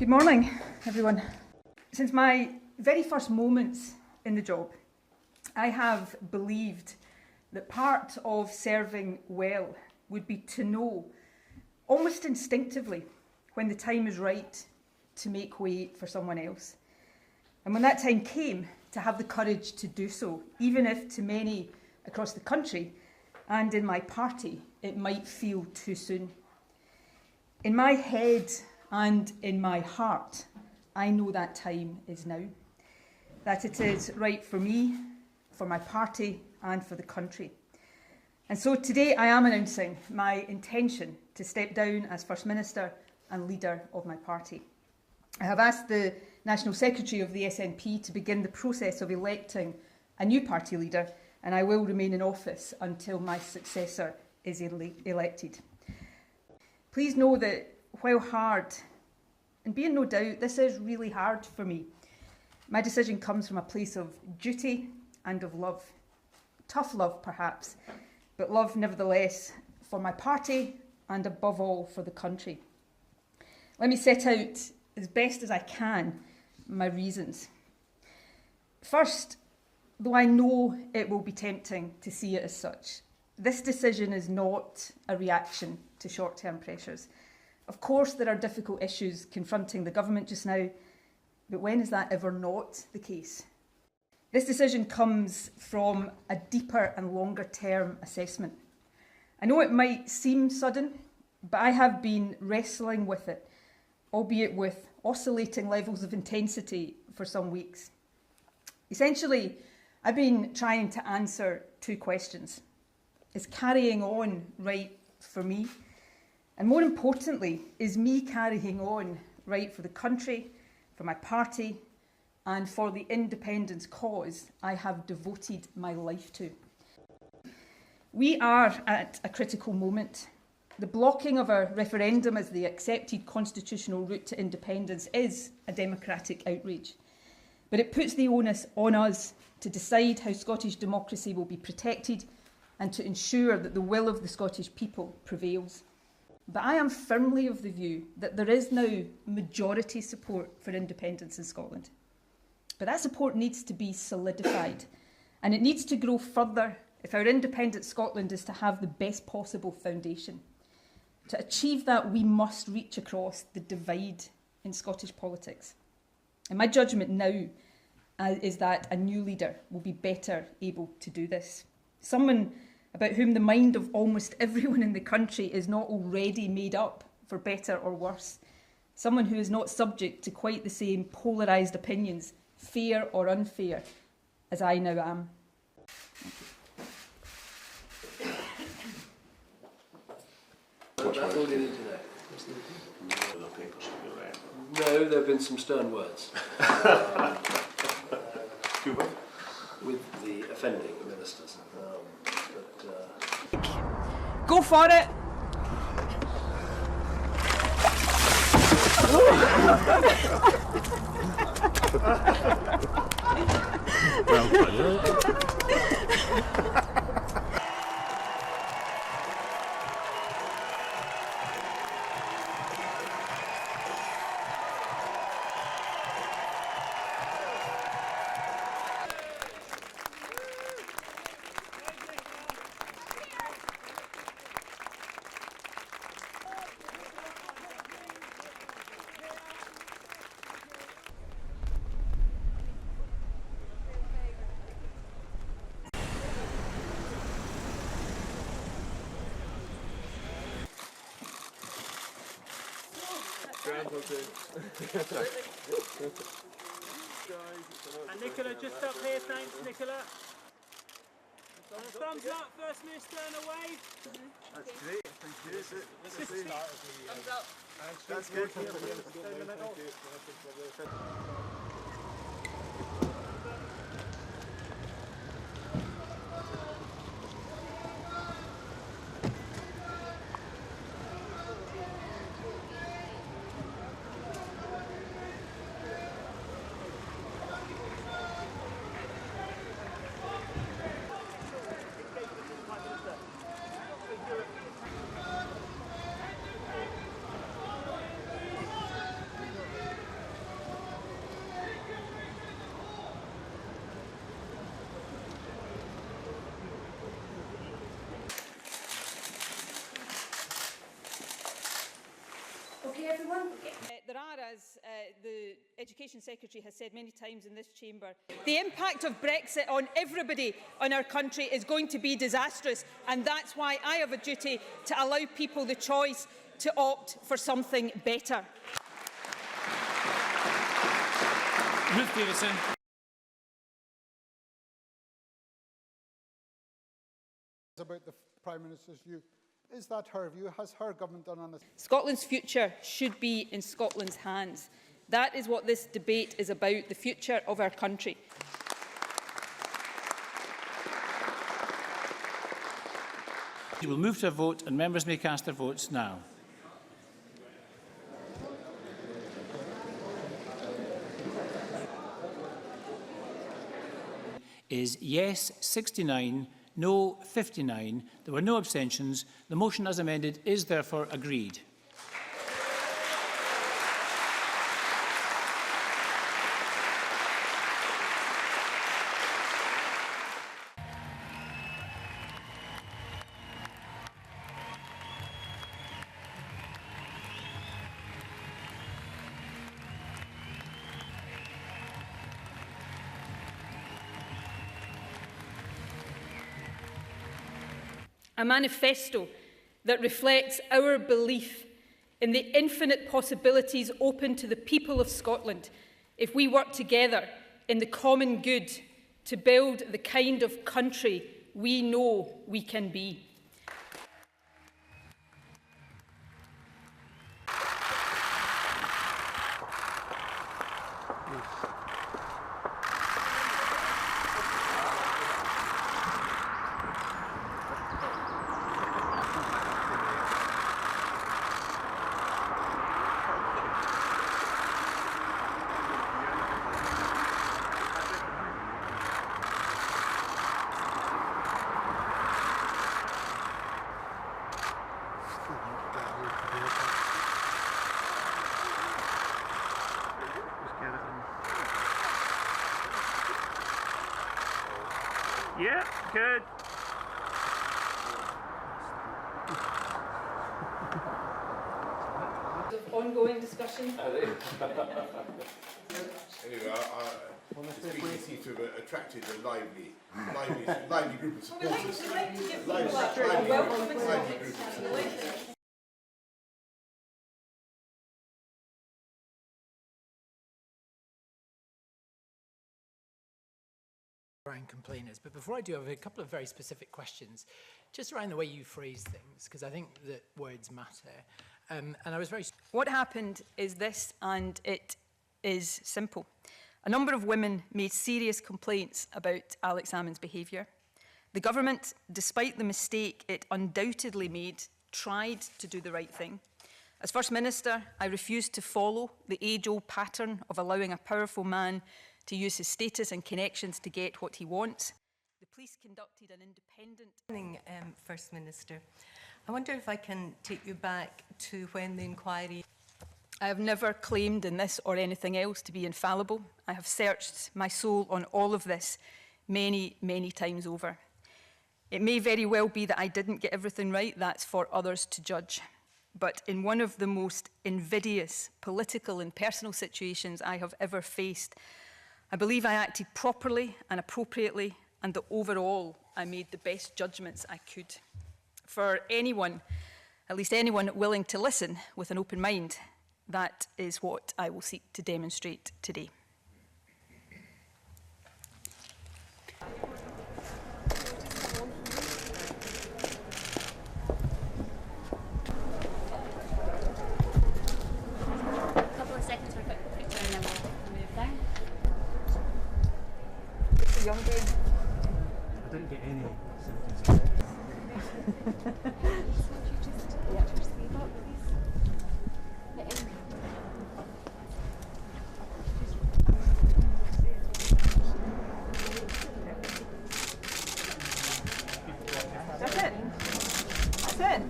Good morning, everyone. Since my very first moments in the job, I have believed that part of serving well would be to know, almost instinctively, when the time is right to make way for someone else. And when that time came, to have the courage to do so, even if to many across the country and in my party, it might feel too soon. In my head and in my heart, I know that time is now. That it is right for me, for my party, and for the country. And so today I am announcing my intention to step down as First Minister and leader of my party. I have asked the National Secretary of the SNP to begin the process of electing a new party leader, and I will remain in office until my successor is elected. Please know that while hard, and be in no doubt, this is really hard for me, my decision comes from a place of duty and of love. Tough love, perhaps, but love nevertheless for my party and above all for the country. Let me set out as best as I can my reasons. First, though I know it will be tempting to see it as such, this decision is not a reaction to short-term pressures. Of course, there are difficult issues confronting the government just now, but when is that ever not the case? This decision comes from a deeper and longer-term assessment. I know it might seem sudden, but I have been wrestling with it, albeit with oscillating levels of intensity for some weeks. Essentially, I've been trying to answer two questions. Is carrying on right for me? And more importantly, is me carrying on right for the country, for my party, and for the independence cause I have devoted my life to? We are at a critical moment. The blocking of a referendum as the accepted constitutional route to independence is a democratic outrage. But it puts the onus on us to decide how Scottish democracy will be protected and to ensure that the will of the Scottish people prevails. But I am firmly of the view that there is now majority support for independence in Scotland. But that support needs to be solidified, and it needs to grow further if our independent Scotland is to have the best possible foundation. To achieve that, we must reach across the divide in Scottish politics. And my judgment now is that a new leader will be better able to do this. Someone about whom the mind of almost everyone in the country is not already made up, for better or worse. Someone who is not subject to quite the same polarised opinions, fair or unfair, as I now am. That's all you need to know. No, there have been some stern words. With the offending ministers. Go for it! And Nicola, just up here, thanks Nicola. And a thumbs up, First Minister, and a wave. That's great, thank you. This is the start of the thumbs up. That's good. There are, as the Education Secretary has said many times in this chamber, the impact of Brexit on everybody in our country is going to be disastrous, and that's why I have a duty to allow people the choice to opt for something better. Ruth Davidson. About the Prime Minister's view. Is that her view? Has her government done on this? Scotland's future should be in Scotland's hands. That is what this debate is about, the future of our country. We will move to a vote and members may cast their votes now. Is yes 69, no 59. There were no abstentions. The motion as amended is therefore agreed. A manifesto that reflects our belief in the infinite possibilities open to the people of Scotland if we work together in the common good to build the kind of country we know we can be. Yeah, good. Ongoing discussion. Anyway, it's been easy to have attracted a lively group of supporters. Lively group of supporters. Around complainers, but before I do, I have a couple of very specific questions, just around the way you phrase things, because I think that words matter. And I was very. What happened is this, and it is simple. A number of women made serious complaints about Alex Salmond's behaviour. The government, despite the mistake it undoubtedly made, tried to do the right thing. As First Minister, I refused to follow the age-old pattern of allowing a powerful man to use his status and connections to get what he wants. The police conducted an independent... Good morning, First Minister. I wonder if I can take you back to when the inquiry... I have never claimed in this or anything else to be infallible. I have searched my soul on all of this many, many times over. It may very well be that I didn't get everything right. That's for others to judge. But in one of the most invidious political and personal situations I have ever faced, I believe I acted properly and appropriately, and that overall I made the best judgments I could. For anyone, at least anyone willing to listen with an open mind, that is what I will seek to demonstrate today.